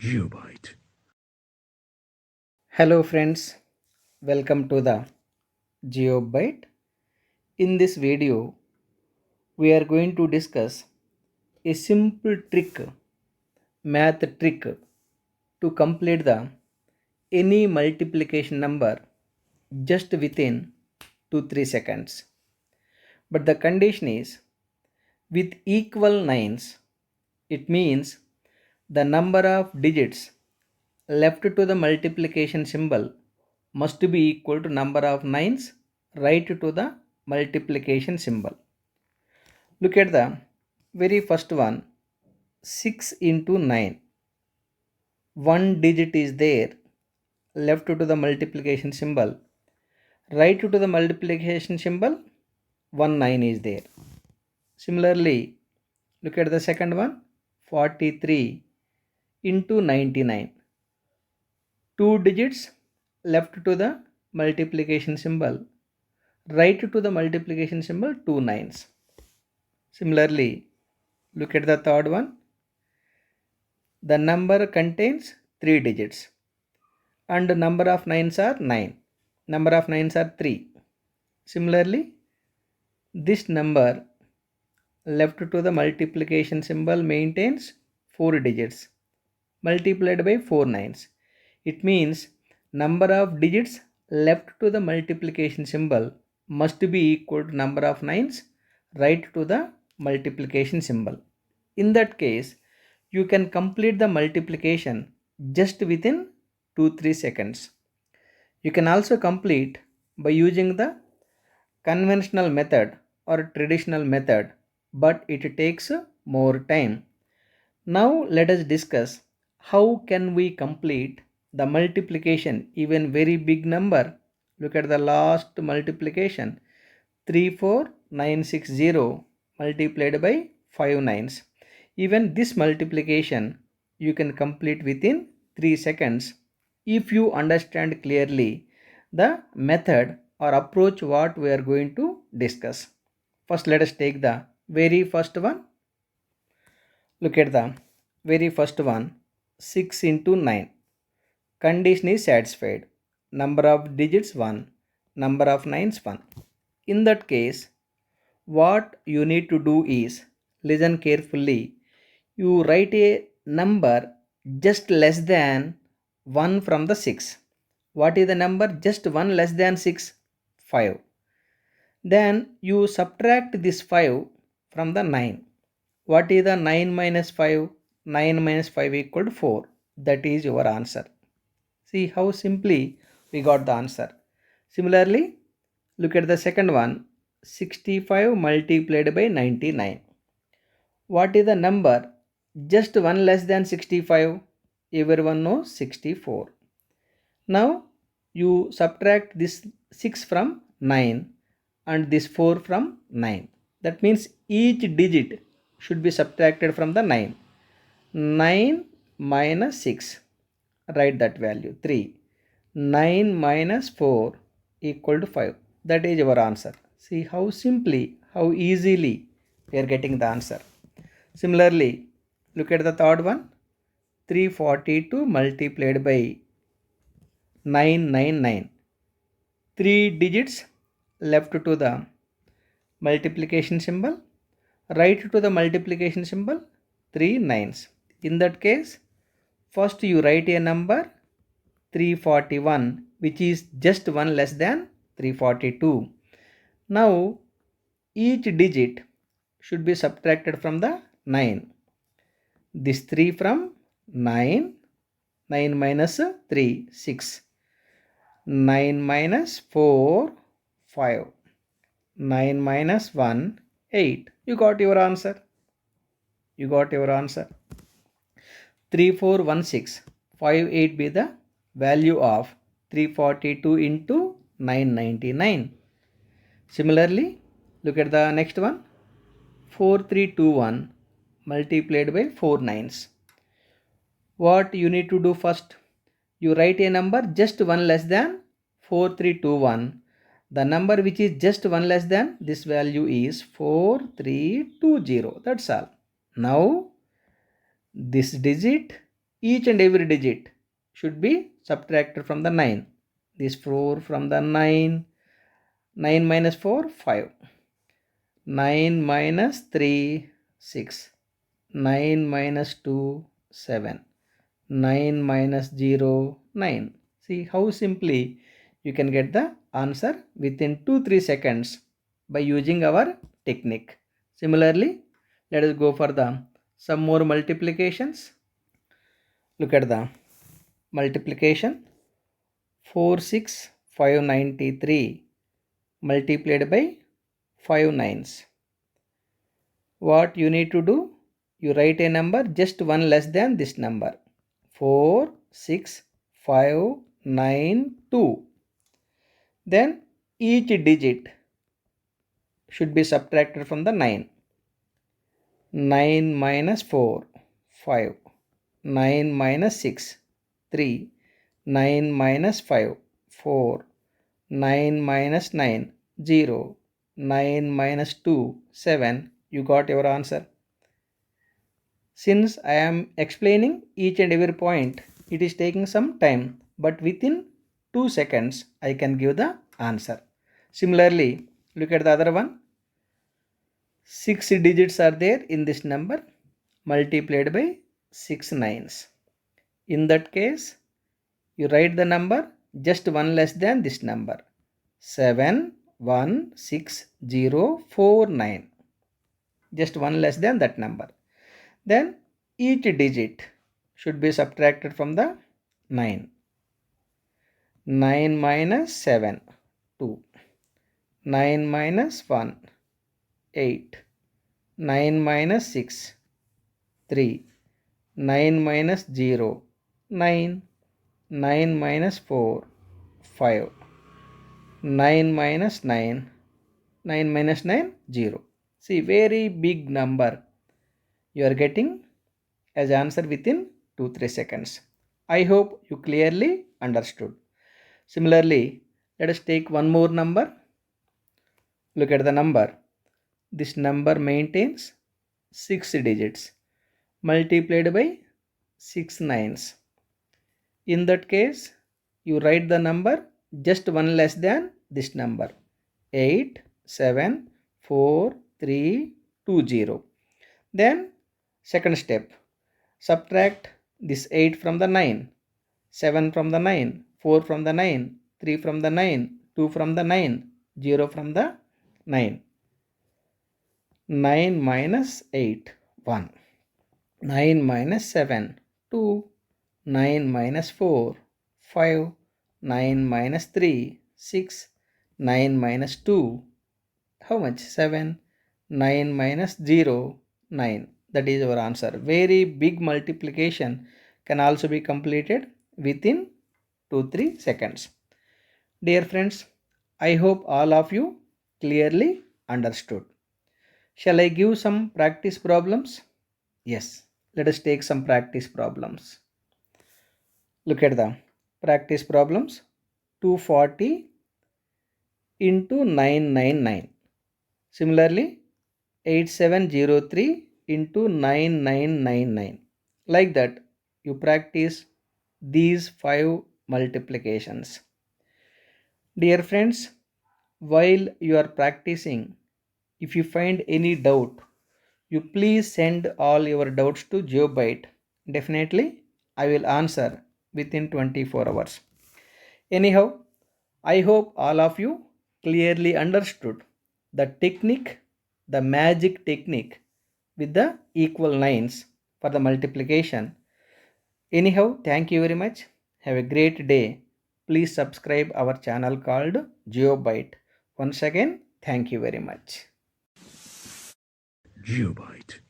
GeoByte. Hello friends, welcome to the GeoByte. In this video, we are going to discuss a simple math trick to complete the any multiplication number just within 2-3 seconds. But the condition is with equal nines, it means the number of digits left to the multiplication symbol must be equal to number of nines right to the multiplication symbol. Look at the very first one, 6 into 9. One digit is there left to the multiplication symbol. Right to the multiplication symbol, 1 9 is there. Similarly, look at the second one, 43 into 99. Two digits left to the multiplication symbol. Right to the multiplication symbol, two nines. Similarly, look at the third one. The number contains 3 digits and the number of nines are 9. Number of nines are 3. Similarly, this number left to the multiplication symbol maintains 4 digits multiplied by 4 nines. It means number of digits left to the multiplication symbol must be equal to number of nines right to the multiplication symbol. In that case, you can complete the multiplication just within 2-3 seconds. You can also complete by using the conventional method or traditional method, but it takes more time. Now let us discuss how can we complete the multiplication even very big number. Look at the last multiplication, 34960 multiplied by 5 nines. Even this multiplication you can complete within 3 seconds if you understand clearly the method or approach what we are going to discuss. First let us take the very first one. Look at the very first one, 6 into 9. Condition is satisfied. Number of digits 1, number of nines 1. In that case, what you need to do is listen carefully. You write a number just less than 1 from the 6. What is the number just 1 less than 6? 5. Then you subtract this 5 from the 9. What is the 9 minus 5? 9 minus 5 equal to 4. That is your answer. See how simply we got the answer. Similarly, look at the second one, 65 multiplied by 99. What is the number just 1 less than 65? Everyone knows 64. Now you subtract this 6 from 9 and this 4 from 9. That means each digit should be subtracted from the 9. 9 minus 6, write that value 3. 9 minus 4 equal to 5. That is your answer. See how simply, how easily we are getting the answer. Similarly, look at the third one, 342 multiplied by 999. 3 digits left to the multiplication symbol, right to the multiplication symbol, 3 nines. In that case, first you write a number 341 which is just 1 less than 342. Now each digit should be subtracted from the 9. This 3 from 9, 9 minus 3, 6. 9 minus 4, 5. 9 minus 1, 8. You got your answer. You got your answer. 3416. 58 be the value of 342 into 999. Similarly, look at the next one. 4321 multiplied by 4 nines. What you need to do first? You write a number just 1 less than 4321. The number which is just 1 less than this value is 4320. That's all. Now this digit each and every digit should be subtracted from the 9. This 4 from the 9. 9 minus 4, 5. 9 minus 3, 6. 9 minus 2, 7. 9 minus 0, 9. See how simply you can get the answer within 2-3 seconds by using our technique. Similarly, let us go for the some more multiplications. Look at the multiplication. 4, 6, 593 multiplied by 5 nines. What you need to do? You write a number just one less than this number. 4, 6, 5, 9, 2. Then each digit should be subtracted from the 9. 9 minus 4, 5. 9 minus 6, 3. 9 minus 5, 4. 9 minus 9, 0. 9 minus 2, 7. You got your answer. Since I am explaining each and every point, it is taking some time, but within 2 seconds I can give the answer. Similarly, look at the other one. 6 digits are there in this number multiplied by 6 nines. In that case, you write the number just one less than this number. 71609. Just one less than that number. Then each digit should be subtracted from the 9. 9 minus 7, 2. 9 minus 1, 8. 9 minus 6, 3. 9 minus 0, 9. 9 minus 4, 5. 9 minus 9, 9 minus 9, 0. See, very big number you are getting as answer within 2-3 seconds. I hope you clearly understood. Similarly, let us take one more number. Look at the number. This number maintains 6 digits multiplied by 6 nines. In that case, you write the number just one less than this number. 8, 7, 4, 3, 2, 0. Then second step, subtract this 8 from the 9, 7 from the 9, 4 from the 9, 3 from the 9, 2 from the 9, 0 from the 9. 9 minus 8, 1. 9 minus 7, 2. 9 minus 4, 5. 9 minus 3, 6. 9 minus 2, how much? 7. 9 minus 0, 9. That is our answer. Very big multiplication can also be completed within 2-3 seconds. Dear friends, I hope all of you clearly understood. Shall I give some practice problems? Yes, let us take some practice problems. Look at the practice problems. 240 into 999. Similarly, 8703 into 9999. Like that, you practice these 5 multiplications. Dear friends, while you are practicing, if you find any doubt, you please send all your doubts to GeoByte. Definitely, I will answer within 24 hours. Anyhow, I hope all of you clearly understood the technique, the magic technique with the equal lines for the multiplication. Anyhow, thank you very much. Have a great day. Please subscribe our channel called GeoByte. Once again, thank you very much. GeoByte.